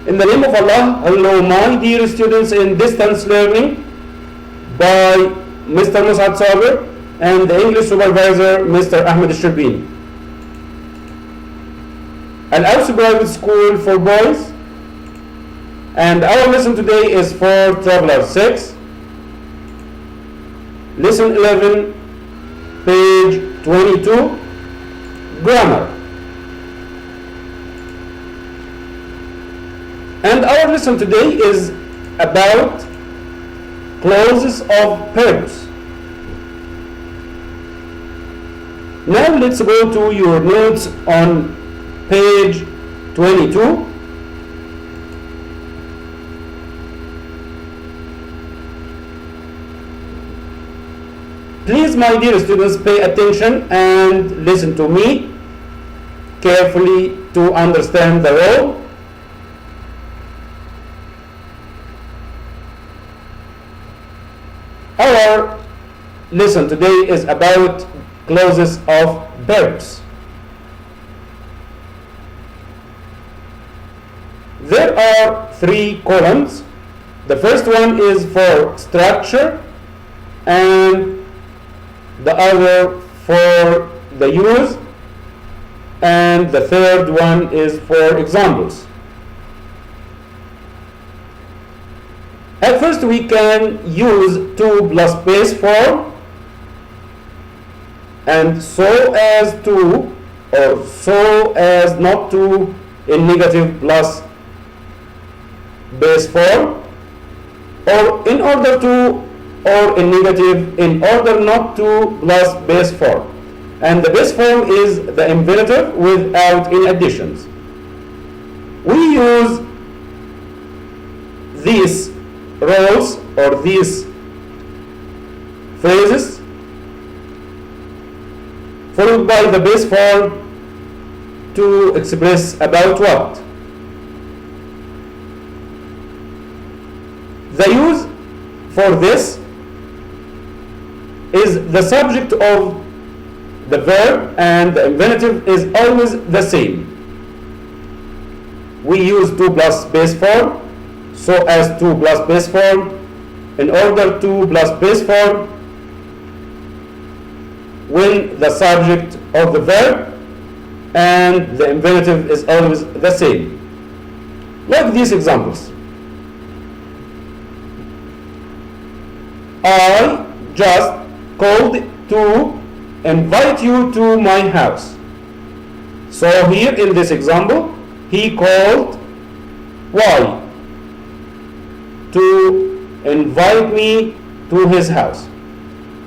In the name of Allah, hello my dear students in distance learning by Mr. مسعد Sabir and the English supervisor Mr. Ahmed Sharbini. Al-Aus Private School for Boys, and our lesson today is for Traveler 6, Lesson 11, page 22, Grammar. And our lesson today is about clauses of purpose. Now let's go to your notes on page 22. Please, my dear students, pay attention and listen to me carefully to understand the role. Our lesson today is about clauses of verbs. There are 3 columns. The first one is for structure and the other for the use, and the third one is for examples. At first we can use to plus base form and so as to or so as not to in negative plus base form, or in order to or in negative in order not to plus base form. And the base form is the infinitive without any additions. We use these roles or these phrases followed by the base form to express about what? The use for this is the subject of the verb and the infinitive is always the same. We use to plus base form, so as to plus base form, in order to plus base form, when the subject of the verb and the infinitive is always the same. Like these examples. I just called to invite you to my house. So here in this example, he called why? To invite me to his house.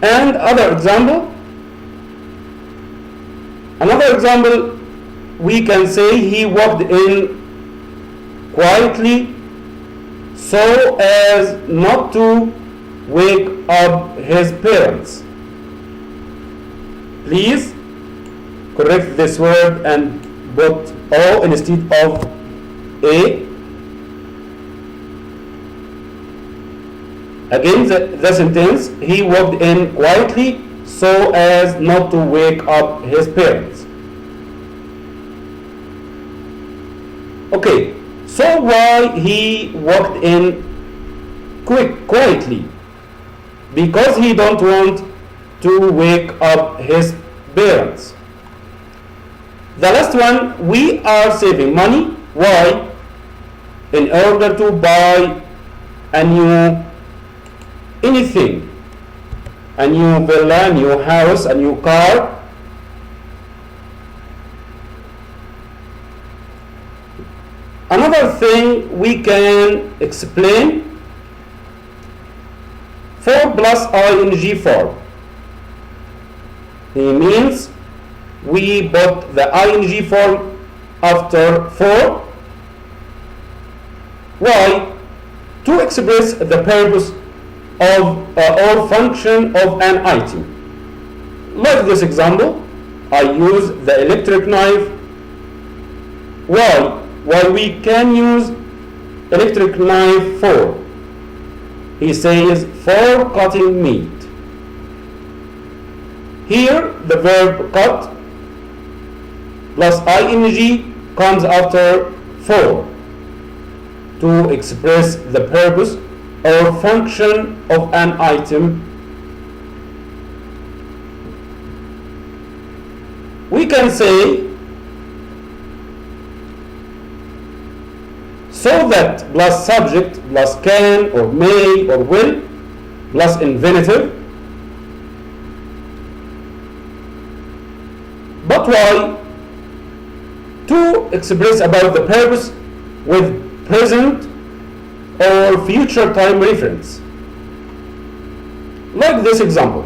And another example, we can say he walked in quietly so as not to wake up his parents. Please correct this word and put O instead of A. Again, the sentence, he walked in quietly so as not to wake up his parents. Okay, so why he walked in quietly? Because he don't want to wake up his parents. The last one, we are saving money. Why? In order to buy a new anything, a new villa, a new house, a new car. Another thing we can explain, for plus ing form. It means we put the ing form after for. Why? To express the purpose of or function of an item. Like this example, I use the electric knife. Why? Why we can use electric knife for? He says for cutting meat. Here the verb cut plus ing comes after for. to express the purpose or function of an item, we can say so that plus subject plus can or may or will plus infinitive. But why to express about the purpose with present or future time reference? Like this example: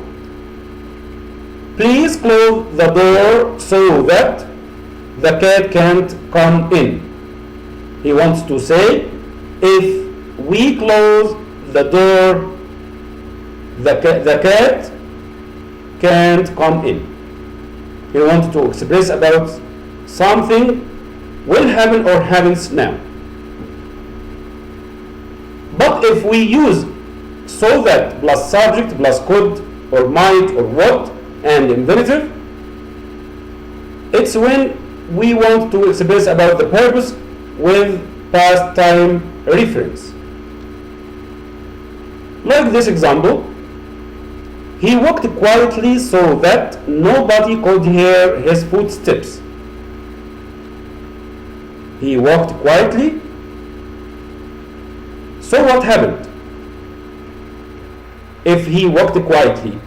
please close the door so that the cat can't come in. He wants to say, if we close the door, the cat can't come in. He wants to express about something will happen or happens now. But if we use so that plus subject plus could or might or what and infinitive, it's when we want to express about the purpose with past time reference. Like this example: he walked quietly so that nobody could hear his footsteps. He walked quietly. So what happened? If he walked quietly,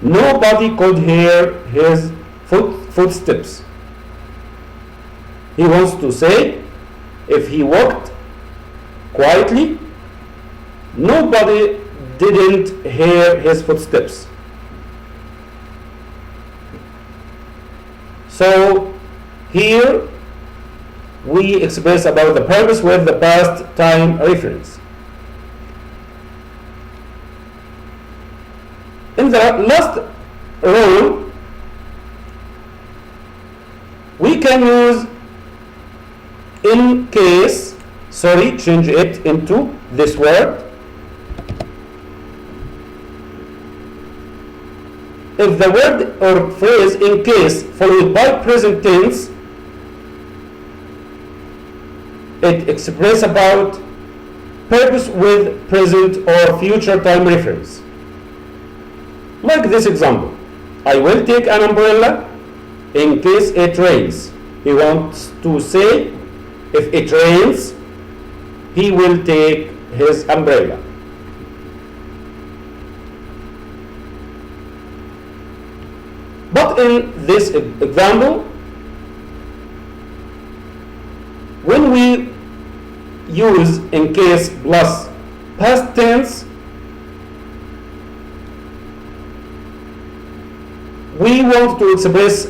nobody could hear his footsteps. He wants to say, if he walked quietly, nobody didn't hear his footsteps. So here we express about the purpose with the past time reference. In the last rule, we can use in case, change it into this word. If the word or phrase in case followed by present tense, it expresses about purpose with present or future time reference. Like this example: I will take an umbrella in case it rains. He wants to say, if it rains, he will take his umbrella. But in this example, when we use in case plus past tense, we want to express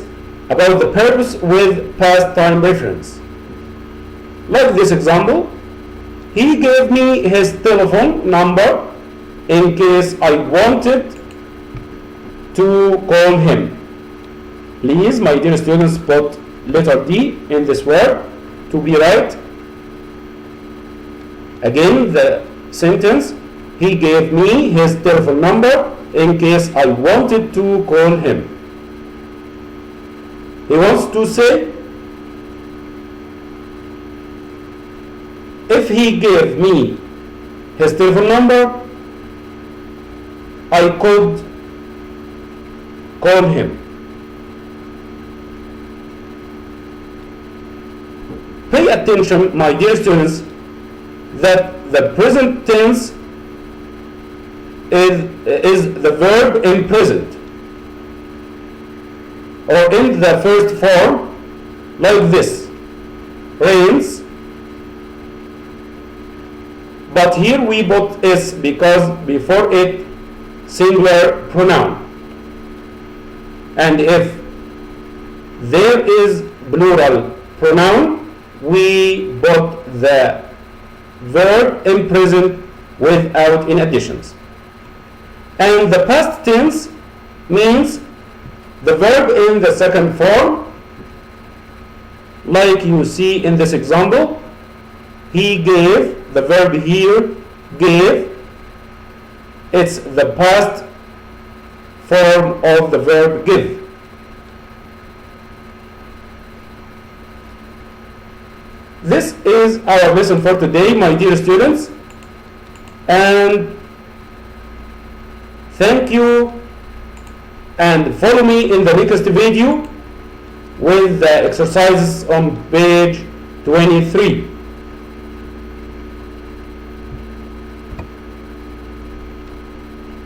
about the purpose with past time reference. Like this example: he gave me his telephone number in case I wanted to call him. Please, my dear students, put letter D in this word to be right. Again, the sentence: he gave me his telephone number in case I wanted to call him. He wants to say, if he gave me his telephone number, I could call him. Pay attention, my dear students, that the present tense is the verb in present, or in the first form, like this: rains. But here we put s because before it singular pronoun, and if there is plural pronoun, we put the verb in present without any additions. And the past tense means the verb in the second form, like you see in this example: he gave. The verb here, gave, it's the past form of the verb give. This is our lesson for today, my dear students, and thank you, and follow me in the next video with the exercises on page 23.